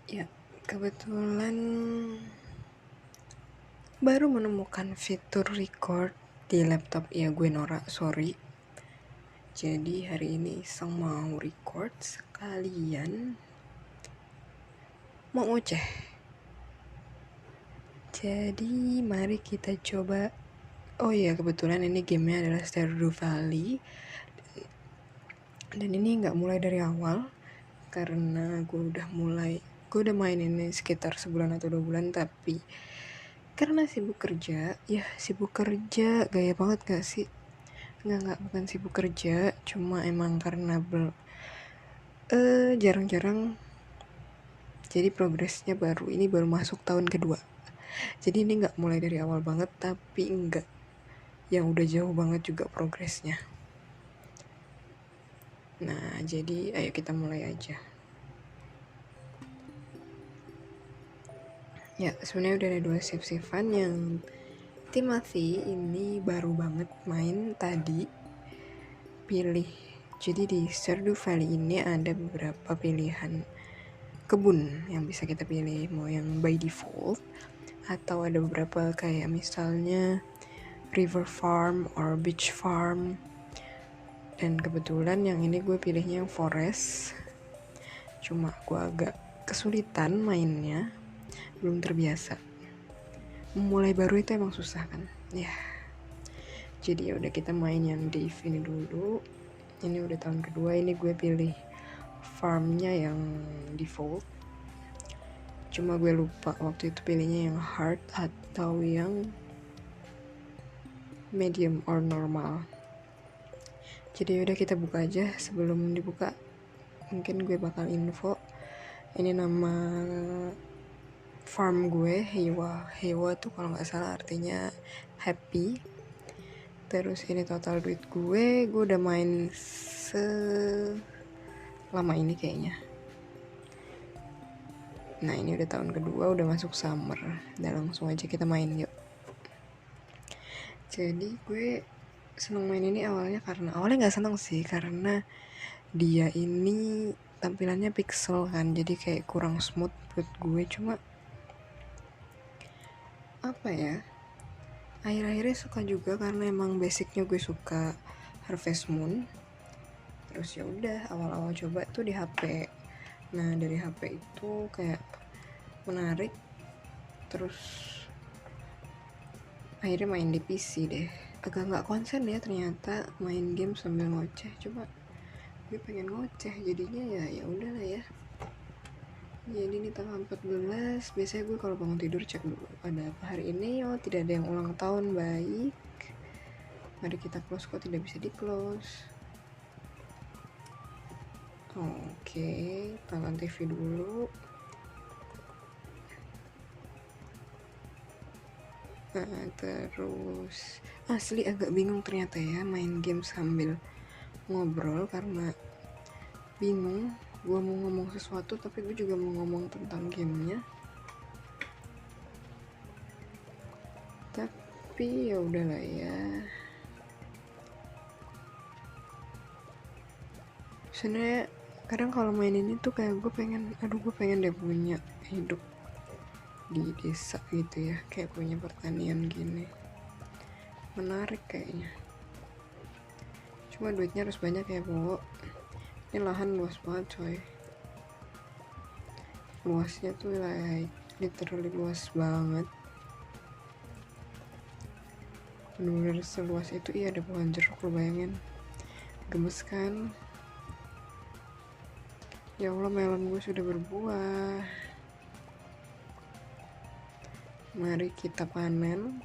Ya, kebetulan baru menemukan fitur record di laptop ya gue Nora, sorry. Jadi hari ini iseng mau record sekalian mau ngoceh. Jadi mari kita coba. Oh iya, kebetulan ini gamenya adalah Stardew Valley. Dan ini gak mulai dari awal karena gue udah main ini sekitar sebulan atau 2 bulan, tapi karena sibuk kerja, gaya banget gak sih? Enggak, bukan sibuk kerja, cuma emang karena jarang-jarang. Jadi progresnya baru masuk tahun kedua. Jadi ini gak mulai dari awal banget, tapi enggak yang udah jauh banget juga progresnya. Nah, jadi ayo kita mulai aja. Ya, sebenarnya udah ada 2 save-savean. Yang Timothy ini baru banget main tadi. Jadi di Stardew Valley ini ada beberapa pilihan kebun yang bisa kita pilih, mau yang by default atau ada beberapa kayak misalnya river farm or beach farm. Dan kebetulan yang ini gue pilihnya yang forest. Cuma gue agak kesulitan mainnya, belum terbiasa. Memulai baru itu emang susah kan ya. Jadi ya udah, kita main yang di ini dulu. Ini udah tahun kedua, ini gue pilih farmnya yang default. Cuma gue lupa waktu itu pilihnya yang hard atau yang medium or normal. Jadi udah, kita buka aja. Sebelum dibuka mungkin gue bakal info. Ini nama farm gue Hewa tuh kalau nggak salah artinya happy. Terus ini total duit gue udah main selama ini kayaknya. Nah, ini udah tahun kedua, udah masuk summer. Dan langsung aja kita main yuk. Jadi gue seneng main ini awalnya nggak seneng sih, karena dia ini tampilannya pixel kan, jadi kayak kurang smooth buat gue. Cuma apa ya, akhir-akhirnya suka juga karena emang basicnya gue suka Harvest Moon. Terus ya udah, awal-awal coba tuh di HP. Nah, dari HP itu kayak menarik, terus akhirnya main di PC deh. Agak nggak konsen ya ternyata main game sambil ngoceh. Cuma gue pengen ngoceh, jadinya ya udahlah ya. Jadi ini tanggal 14. Biasanya gue kalau bangun tidur cek dulu ada apa hari ini. Oh, tidak ada yang ulang tahun, baik. Mari kita close, kok tidak bisa di close. Oke, tonton TV dulu. Nah, terus asli agak bingung ternyata ya main game sambil ngobrol, karena bingung gue mau ngomong sesuatu tapi gue juga mau ngomong tentang gamenya. Tapi ya udahlah ya. Sebenarnya kadang kalau main ini tuh kayak gue pengen deh punya hidup di desa gitu ya, kayak punya pertanian gini, menarik kayaknya. Cuma duitnya harus banyak ya, Bu. Ini lahan luas banget coy, luasnya tuh like literally luas banget, bener-bener seluas itu. Iya, ada pohon jeruk, lo bayangin, gemes kan. Ya Allah, melon gue sudah berbuah. Mari kita panen.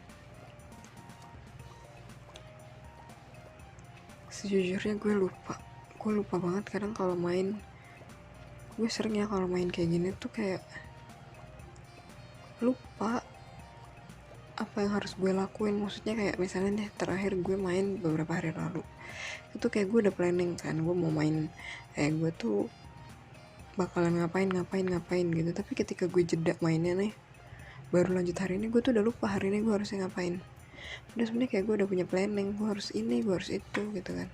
Sejujurnya gue lupa banget kadang kalau main. Gue sering ya kalau main kayak gini tuh kayak lupa apa yang harus gue lakuin. Maksudnya kayak misalnya deh, terakhir gue main beberapa hari lalu itu kayak gue udah planning kan, gue mau main kayak gue tuh bakalan ngapain gitu. Tapi ketika gue jeda mainnya nih, baru lanjut hari ini, gue tuh udah lupa hari ini gue harusnya ngapain. Udah, sebenarnya kayak gue udah punya planning, gue harus ini, gue harus itu gitu kan.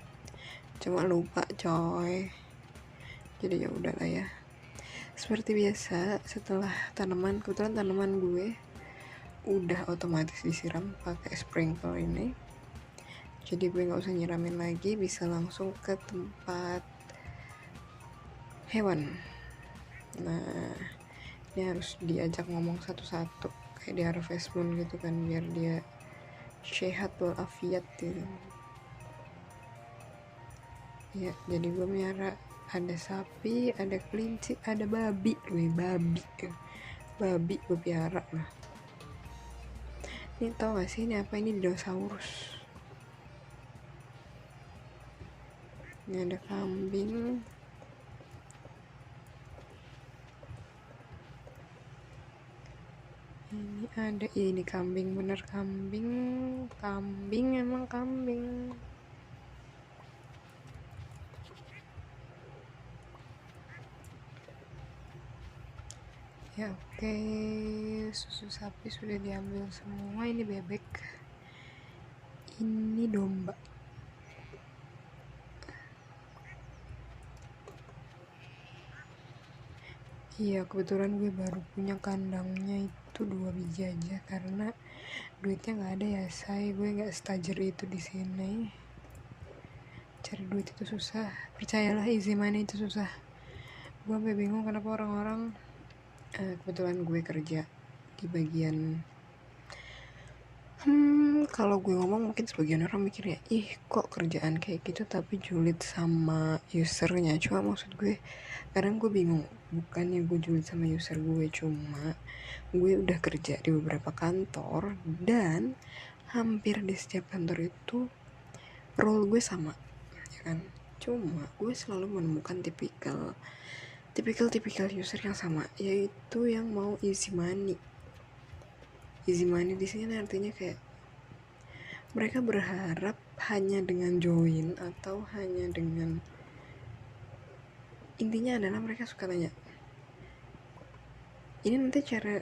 Cuma lupa coy. Jadi ya udahlah ya. Seperti biasa, setelah kebetulan tanaman gue udah otomatis disiram pakai sprinkler ini, jadi gue nggak usah nyiramin lagi, bisa langsung ke tempat hewan. Nah, ini harus diajak ngomong satu-satu kayak di Harvest Moon gitu kan, biar dia sehat walafiat gitu. Ya, jadi gue miara ada sapi, ada kelinci, ada babi gue piara lah. Ini tau gak sih ini apa? Ini dinosaurus. Ini ada kambing. Ini kambing, bener kambing. Emang kambing. Ya oke, susu sapi sudah diambil semua. Ini bebek, ini domba. Iya, kebetulan gue baru punya kandangnya itu 2 biji aja karena duitnya nggak ada ya, gue nggak stajer itu di sini. Cari duit itu susah, percayalah, easy money itu susah. Gue sampai bingung kenapa orang-orang kebetulan gue kerja di bagian kalau gue ngomong mungkin sebagian orang mikirnya, ih kok kerjaan kayak gitu tapi julid sama usernya. Cuma maksud gue, kadang gue bingung, bukannya gue julid sama user gue, cuma gue udah kerja di beberapa kantor dan hampir di setiap kantor itu role gue sama, ya kan? Cuma gue selalu menemukan tipikal user yang sama, yaitu yang mau easy money. Easy money di sini artinya kayak mereka berharap hanya dengan join atau hanya dengan, intinya adalah mereka suka tanya, ini nanti cara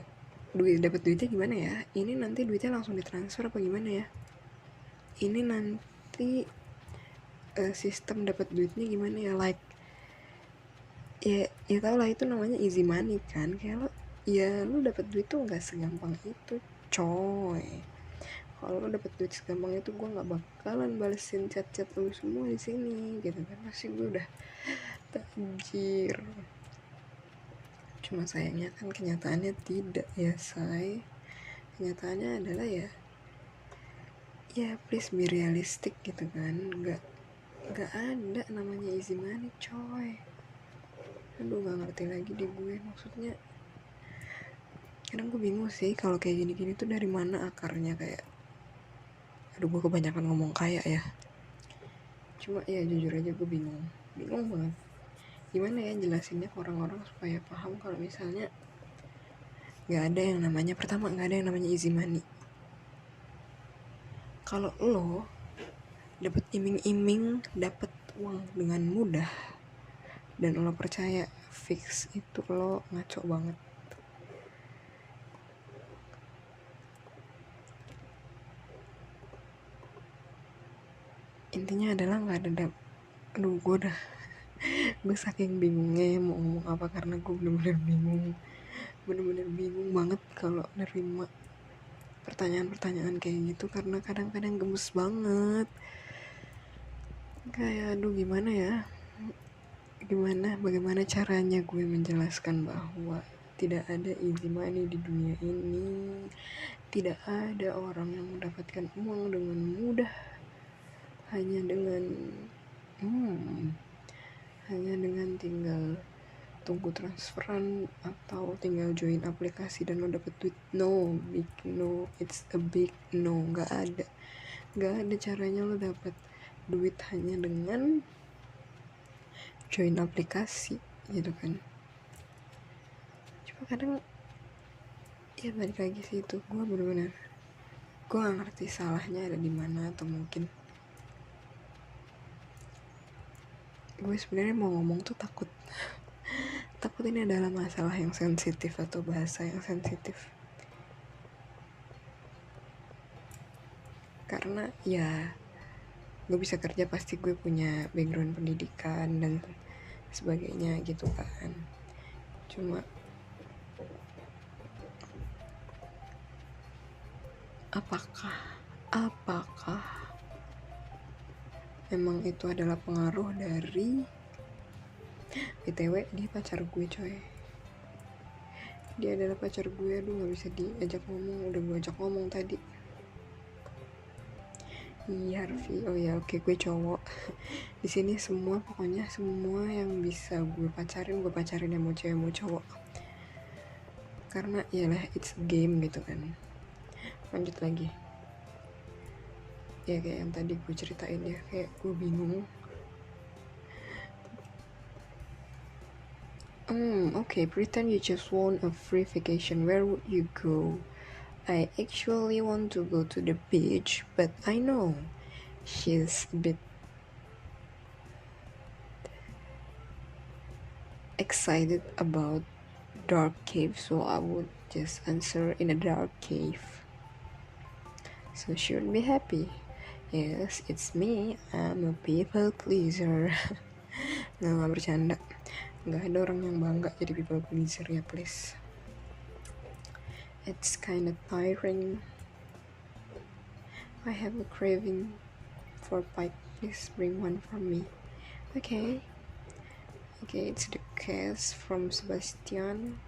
dapat duitnya gimana ya? Ini nanti duitnya langsung ditransfer apa gimana ya? Ini nanti sistem dapat duitnya gimana ya? Like ya tau lah, itu namanya easy money kan. Kayak lo dapat duit tuh nggak segampang itu, coy. Kalau lo dapet duit segampang itu, gue nggak bakalan balesin chat lo semua di sini, gitu kan? Pasti gue udah tajir. Cuma sayangnya kan kenyataannya tidak ya, kenyataannya adalah ya please be realistic gitu kan. Nggak ada namanya easy money, coy. Aduh, nggak ngerti lagi deh gue. Maksudnya kadang gue bingung sih kalau kayak gini-gini tuh dari mana akarnya. Kayak aduh, gue kebanyakan ngomong kayak ya. Cuma ya jujur aja gue bingung banget gimana ya jelasinnya ke orang-orang supaya paham kalau misalnya nggak ada yang namanya easy money. Kalau lo dapet iming-iming, dapet uang dengan mudah dan lo percaya, fix itu lo ngaco banget. Intinya adalah nggak ada aduh, gue saking bingungnya ya mau ngomong apa, karena gue bener-bener bingung banget kalau nerima pertanyaan-pertanyaan kayak gitu, karena kadang-kadang gemes banget. Kayak aduh, bagaimana caranya gue menjelaskan bahwa tidak ada easy money di dunia ini. Tidak ada orang yang mendapatkan uang dengan mudah hanya dengan tinggal tunggu transferan atau tinggal join aplikasi dan lo dapet duit. No, big no, it's a big no. Gak ada caranya lo dapet duit hanya dengan join aplikasi gitu kan. Cuma kadang ya balik lagi sih, itu gue bener-bener gue gak ngerti salahnya ada di mana, atau mungkin gue sebenarnya mau ngomong tuh takut ini adalah masalah yang sensitif atau bahasa yang sensitif, karena ya gue bisa kerja pasti gue punya background pendidikan dan sebagainya gitu kan. Cuma apakah memang itu adalah pengaruh dari BTW dia pacar gue coy, dia adalah pacar gue. Aduh nggak bisa diajak ngomong, udah gue ajak ngomong tadi. Iya Harvey, oh ya oke, gue cowok. Di sini pokoknya semua yang bisa gue pacarin yang mau cewek mau cowok. Karena iyalah it's a game gitu kan. Lanjut lagi. Ya kayak yang tadi gue ceritain ya, kayak gue bingung. Okay, pretend you just want a free vacation. Where would you go? I actually want to go to the beach, but I know she's a bit excited about dark cave, so I would just answer in a dark cave. So she would be happy. Yes, it's me. I'm a people pleaser. Nggak bercanda. Nggak ada orang yang bangga jadi people pleaser ya please. It's kind of tiring. I have a craving for pie. Please bring one for me. Okay, it's the case from Sebastian.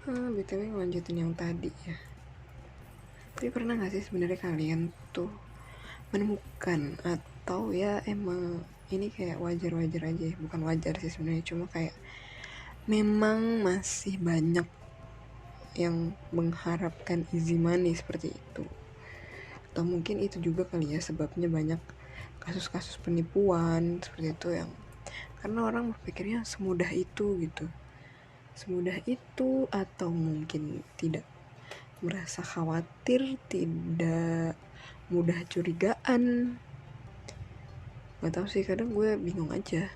BTW lanjutin yang tadi ya. Tapi pernah gak sih sebenarnya kalian tuh menemukan, atau ya emang ini kayak wajar-wajar aja ya, bukan wajar sih sebenarnya, cuma kayak memang masih banyak yang mengharapkan easy money seperti itu. Atau mungkin itu juga kali ya sebabnya banyak kasus-kasus penipuan seperti itu, yang karena orang berpikirnya semudah itu gitu, atau mungkin tidak merasa khawatir, tidak mudah curigaan. Gak tahu sih, kadang gue bingung aja.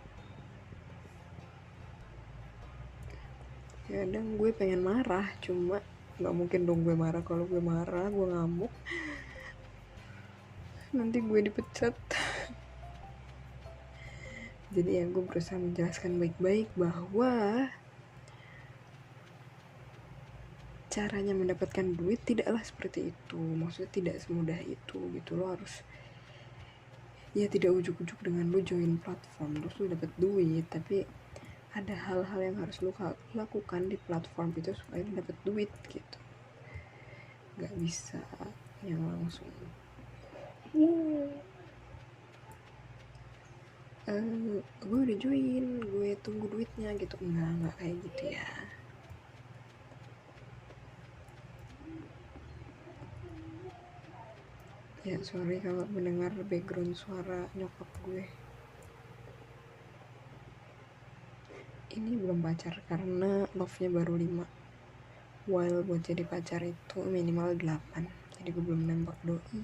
Kadang gue pengen marah, cuma gak mungkin dong gue marah. Kalau gue marah, gue ngamuk, nanti gue dipecat. Jadi ya gue berusaha menjelaskan baik-baik bahwa caranya mendapatkan duit tidaklah seperti itu. Maksudnya tidak semudah itu gitu. Lo harus, ya tidak ujuk-ujuk dengan lo join platform terus lo dapet duit, tapi ada hal-hal yang harus lo lakukan di platform itu supaya lo dapet duit gitu. Gak bisa yang langsung gue udah join, gue tunggu duitnya gitu. Enggak kayak gitu ya. Ya sorry kalau mendengar background suara nyokap gue. Ini belum pacar karena love-nya baru 5, while buat jadi pacar itu minimal 8. Jadi gue belum nembak doi.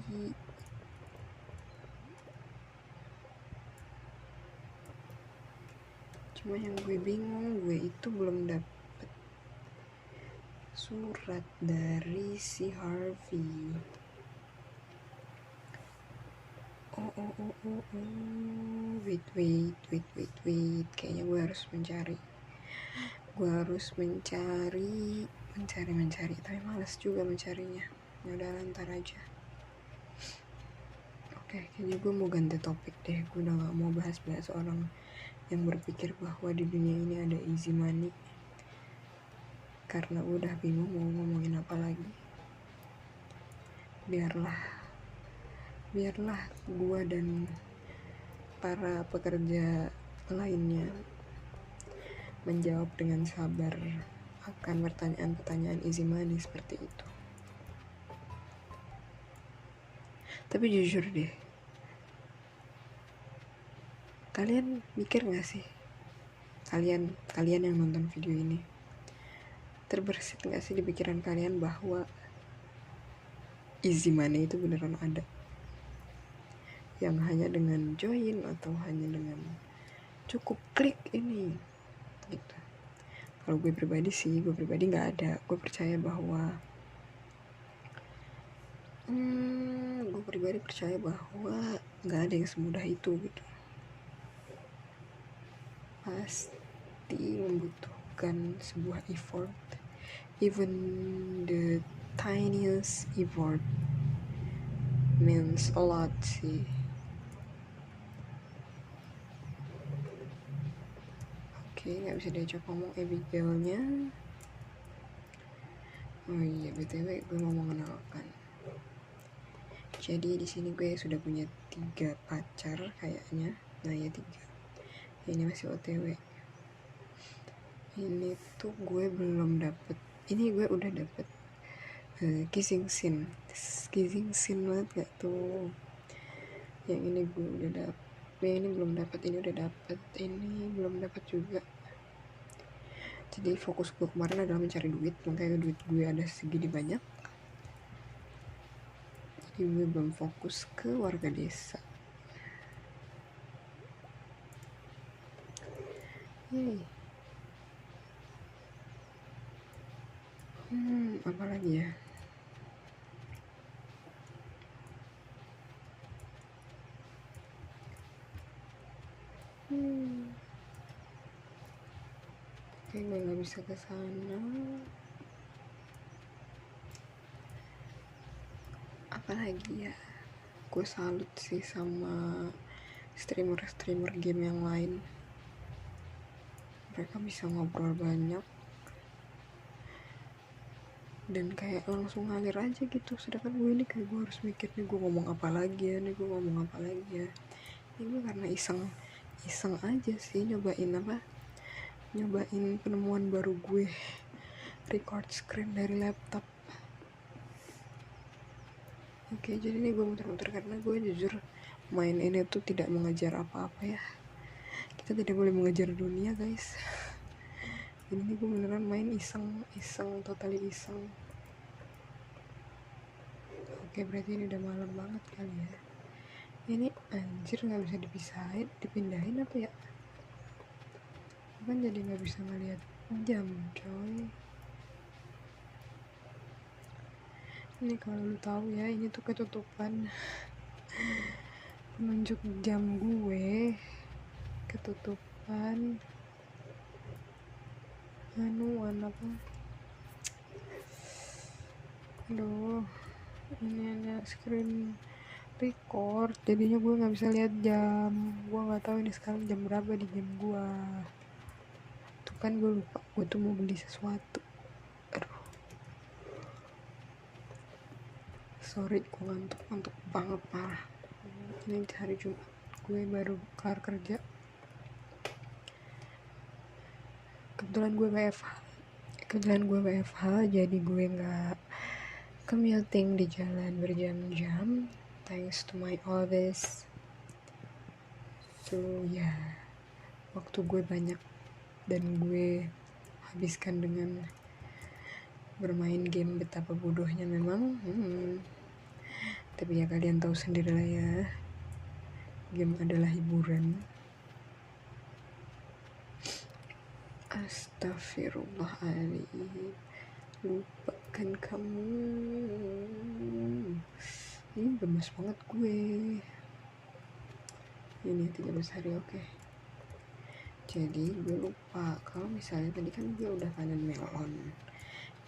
Cuma yang gue bingung, gue itu belum dapet surat dari si Harvey. Wait. Kayaknya gue harus mencari. Tapi malas juga mencarinya. Ya udah ntar aja. Oke, kayaknya gue mau ganti topik deh. Gue udah gak mau bahas orang yang berpikir bahwa di dunia ini ada easy money. Karena gue udah bingung mau ngomongin apa lagi. Biarlah gue dan para pekerja lainnya menjawab dengan sabar akan pertanyaan-pertanyaan easy money seperti itu. Tapi jujur deh, kalian mikir gak sih, kalian yang nonton video ini, terbersit gak sih di pikiran kalian bahwa easy money itu beneran ada, yang hanya dengan join atau hanya dengan cukup klik ini gitu? Kalau gue pribadi nggak ada. Gue percaya bahwa nggak ada yang semudah itu gitu. pasti membutuhkan sebuah effort, even the tiniest effort means a lot sih. Oke, nggak bisa diajak ngomong Abigailnya. Oh iya, btw gue mau mengenalkan. Jadi di sini gue sudah punya 3 pacar kayaknya. Nah ya 3. Ini masih OTW. Ini tuh gue belum dapet. Ini gue udah dapet kissing scene banget gak tuh. Yang ini gue udah dapet. Ini belum dapet. Ini udah dapet. Ini belum dapet juga. Jadi fokus gue kemarin adalah mencari duit. Makanya duit gue ada segini banyak. Jadi gue belum fokus ke warga desa. Yeay. Apa lagi ya? Kayak gue gak bisa kesana. Apalagi ya, gue salut sih sama streamer game yang lain. Mereka bisa ngobrol banyak dan kayak langsung ngalir aja gitu. Sedangkan gue ini kayak gue harus mikir nih gue ngomong apa lagi ya, ini gue karena iseng aja sih nyobain penemuan baru gue, record screen dari laptop. Oke, jadi ini gue muter-muter karena gue jujur main ini tuh tidak mengejar apa-apa ya. Kita tidak boleh mengejar dunia guys. Jadi ini gue beneran main iseng, totally iseng. Oke, berarti ini udah malam banget kali ya. Ini anjir gak bisa dipindahin apa ya? Kan jadi gak bisa ngeliat jam coy. Ini kalau lu tahu ya, ini tuh ketutupan. Penunjuk jam gue ketutupan. Apa? Aduh, ini ada screen record, jadinya gue nggak bisa lihat jam. Gue nggak tahu ini sekarang jam berapa di game gue. Tuh kan gue lupa, gue tuh mau beli sesuatu. Aduh, sorry, gue ngantuk banget parah. Ini hari Jumat, gue baru kelar kerja. Kebetulan gue WFH, jadi gue nggak commuting di jalan berjam-jam, thanks to my office. So ya, waktu gue banyak dan gue habiskan dengan bermain game. Betapa bodohnya memang. Tapi ya kalian tahu sendiri lah ya, game adalah hiburan. Astagfirullahaladzim, lupakan kamu. Ini gemes banget gue. Ini 13 hari, oke. Jadi gue lupa kalau misalnya tadi kan gue udah panen melon,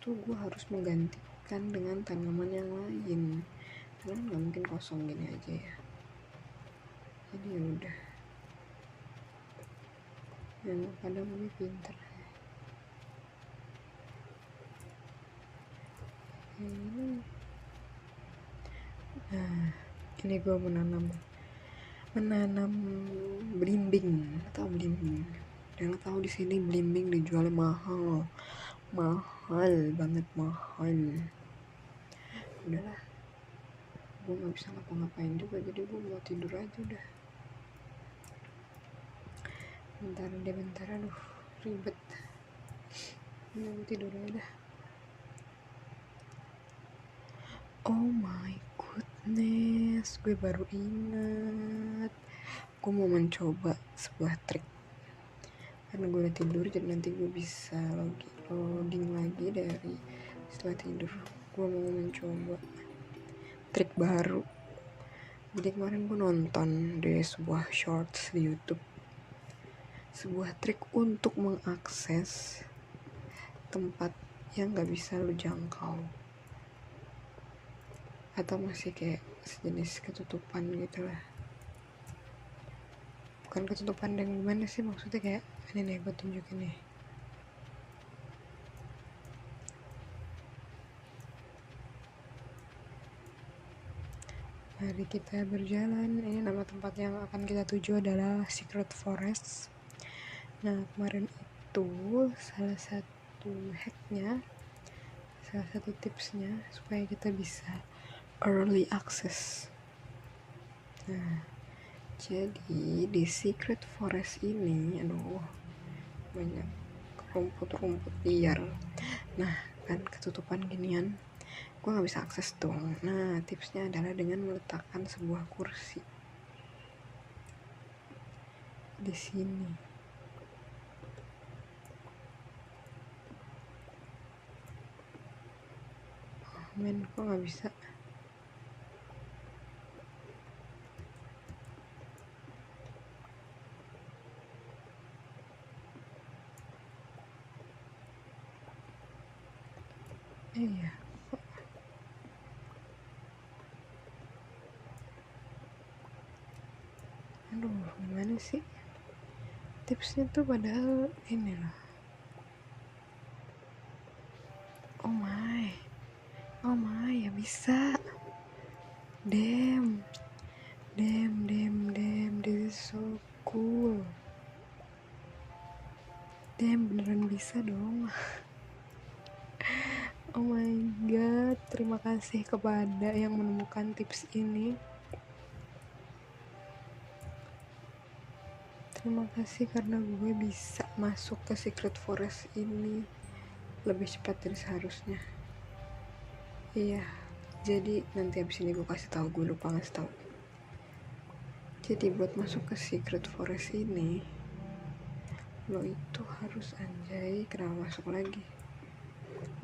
tuh gue harus menggantikan dengan tanaman yang lain karena nggak mungkin kosong gini aja ya. Jadi ya udah, yang kadang gue pinter. Nah, ini gue menanam belimbing. Atau belimbing, dan tahu di sini belimbing dijualnya mahal banget. Udahlah, gue nggak bisa ngapa-ngapain juga, jadi gue mau tidur aja udah. Bentar, aduh ribet. Gue tidur aja dah. Oh my goodness, gue baru ingat, gue mau mencoba sebuah trik. Karena gue udah tidur, jadi nanti gue bisa loading lagi dari setelah tidur. Gue mau mencoba trik baru. Jadi kemarin gue nonton di sebuah shorts di YouTube. sebuah trik untuk mengakses tempat yang gak bisa lu jangkau atau masih kayak sejenis ketutupan gitu lah. Bukan ketutupan dan gimana sih, maksudnya kayak ini nih, gue tunjukin nih. Mari kita berjalan. Ini nama tempat yang akan kita tuju adalah Secret Forest. Nah, kemarin itu salah satu hacknya, salah satu tipsnya supaya kita bisa early access. Nah, jadi di Secret Forest ini, aduh, banyak rumput-rumput liar. Nah, kan ketutupan ginian, gue nggak bisa akses dong. Nah, tipsnya adalah dengan meletakkan sebuah kursi di sini. Oh, men, kok nggak bisa? Iya. Aduh, gimana sih? Tipsnya tuh padahal ini loh. Oh my, ya bisa. Damn, this is so cool. Damn, beneran bisa dong. Oh my god, terima kasih kepada yang menemukan tips ini. Terima kasih karena gue bisa masuk ke Secret Forest ini lebih cepat dari seharusnya. Iya, jadi nanti abis ini gue kasih tahu, gue lupa ngasih tahu. Jadi buat masuk ke Secret Forest ini, lo itu harus anjay, kenapa masuk lagi?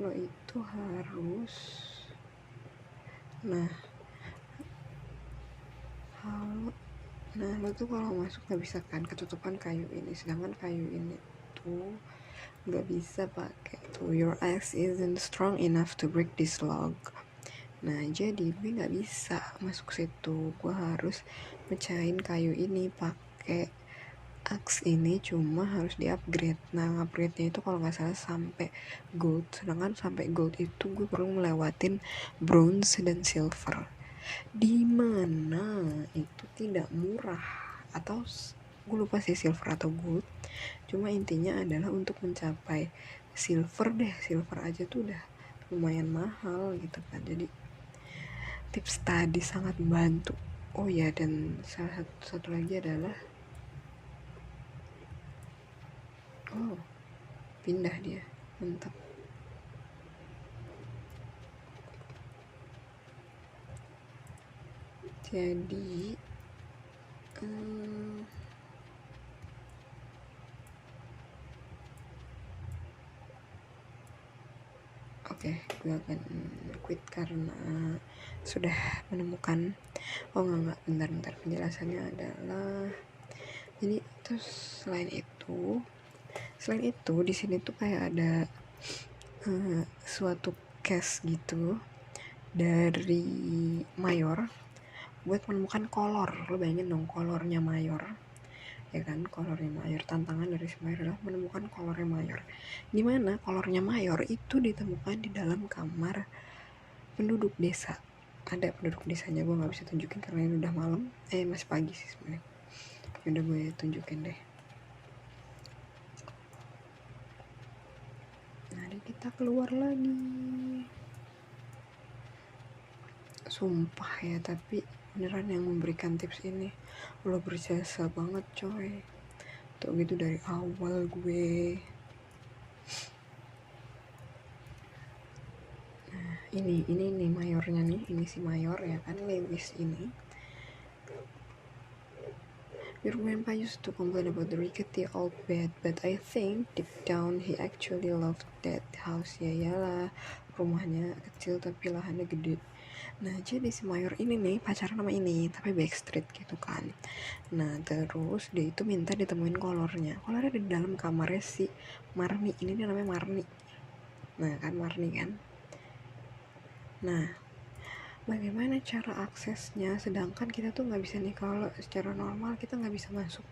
Lo itu harus, nah lo tuh kalau masuk nggak bisa kan, ketutupan kayu ini, sedangkan kayu ini tuh nggak bisa pakai tuh, your axe isn't strong enough to break this log. Nah, jadi gue nggak bisa masuk situ, gue harus mecahin kayu ini pakai axe ini, cuma harus di-upgrade. Nah, upgrade-nya itu kalau nggak salah sampai gold, sedangkan sampai gold itu gue perlu melewatin bronze dan silver, dimana itu tidak murah, atau gue lupa sih silver atau gold, cuma intinya adalah untuk mencapai silver aja tuh udah lumayan mahal gitu kan. Jadi tips tadi sangat membantu. Oh ya, dan salah satu lagi adalah pindah dia, mantap. Jadi oke, gue akan quit karena sudah menemukan. Enggak, bentar, penjelasannya adalah, jadi terus selain itu di sini tuh kayak ada suatu case gitu dari Mayor buat menemukan kolor. Lo bayangin dong, kolornya Mayor, ya kan, kolornya Mayor. Tantangan dari si Mayor adalah menemukan kolornya Mayor, dimana kolornya Mayor itu ditemukan di dalam kamar penduduk desa. Ada penduduk desanya, gue nggak bisa tunjukin karena ini udah malam, masih pagi sih sebenarnya. Udah gue tunjukin deh. Mari kita keluar lagi. Sumpah ya, tapi beneran yang memberikan tips ini lo berjasa banget coy. Tuh gitu dari awal gue. Nah, ini nih Mayornya nih, ini si Mayor ya kan, Lewis ini. Your grandpa used to complain about the rickety old bed, but I think deep down he actually loved that house. Ya iyalah, rumahnya kecil tapi lahannya gede. Nah jadi si Mayor ini nih pacaran sama ini tapi backstreet gitu kan. Nah terus dia itu minta ditemuin kolornya ada di dalam kamarnya si Marni. Ini dia namanya Marni. Nah kan Marni kan. Nah bagaimana cara aksesnya sedangkan kita tuh nggak bisa nih, kalau secara normal kita nggak bisa masuk.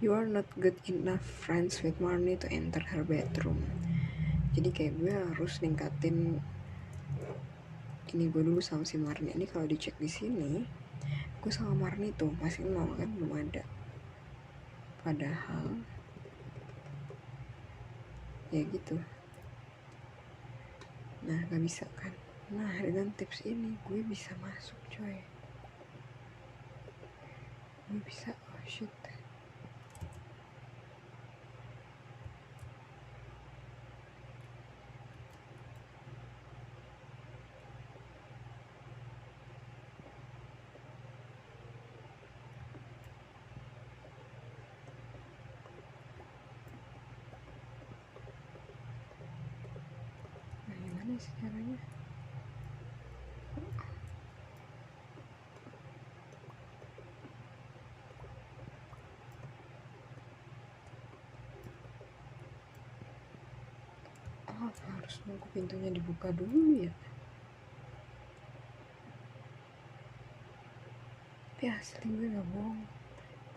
You are not good enough friends with Marni to enter her bedroom. Jadi kayak gue harus ningkatin ini gue dulu sama si Marni. Ini kalau dicek di sini gue sama Marni tuh masih nol kan, belum ada. Padahal ya gitu. Nah gak bisa kan. Nah dengan tips ini gue bisa masuk coy. Gue bisa, oh shit. Nah gimana sih caranya? Oh harus nunggu pintunya dibuka dulu ya. Tapi asli gue gak bohong,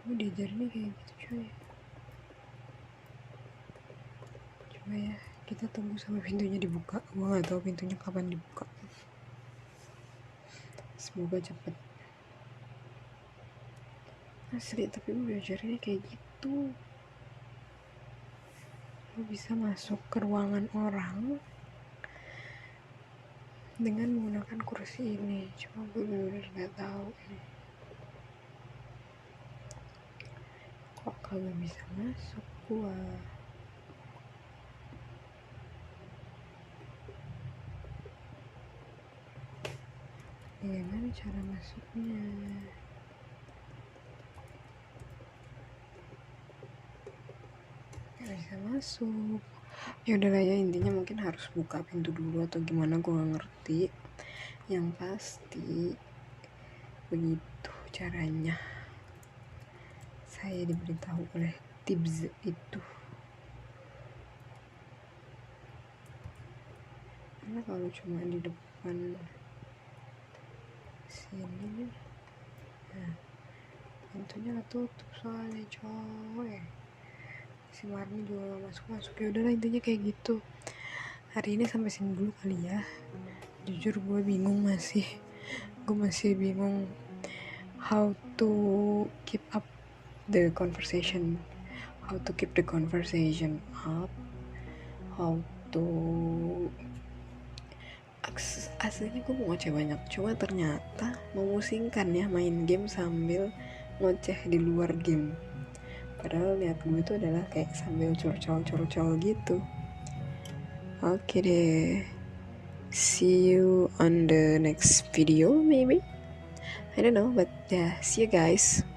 gue diajarinnya kayak gitu coy. Coba ya kita tunggu sampai pintunya dibuka. Gue gak tahu pintunya kapan dibuka. Semoga cepet. Asli tapi gue diajarinnya kayak gitu. Lo bisa masuk ke ruangan orang dengan menggunakan kursi ini. Cuma gue bener-bener gak tahu nih. Kok kagak bisa masuk gua? Gimana cara masuknya? Gak bisa masuk. Ya udahlah ya, intinya mungkin harus buka pintu dulu atau gimana, gue gak ngerti. Yang pasti begitu caranya. Saya diberitahu oleh tips itu. Karena kalau cuma di depan sini, nah pintunya ketutup soalnya coy. Si Marni juga masuk. Ya udahlah intinya kayak gitu. Hari ini sampai sini dulu kali ya. Jujur gue bingung masih. Gue masih bingung how to keep up the conversation. How to keep the conversation up. How to aslinya gue mau ngoceh banyak, cuma ternyata memusingkan ya main game sambil ngoceh di luar game. Padahal niat gue itu adalah kayak sambil curcol gitu. Oke deh, see you on the next video maybe, I don't know, but yeah, see you guys.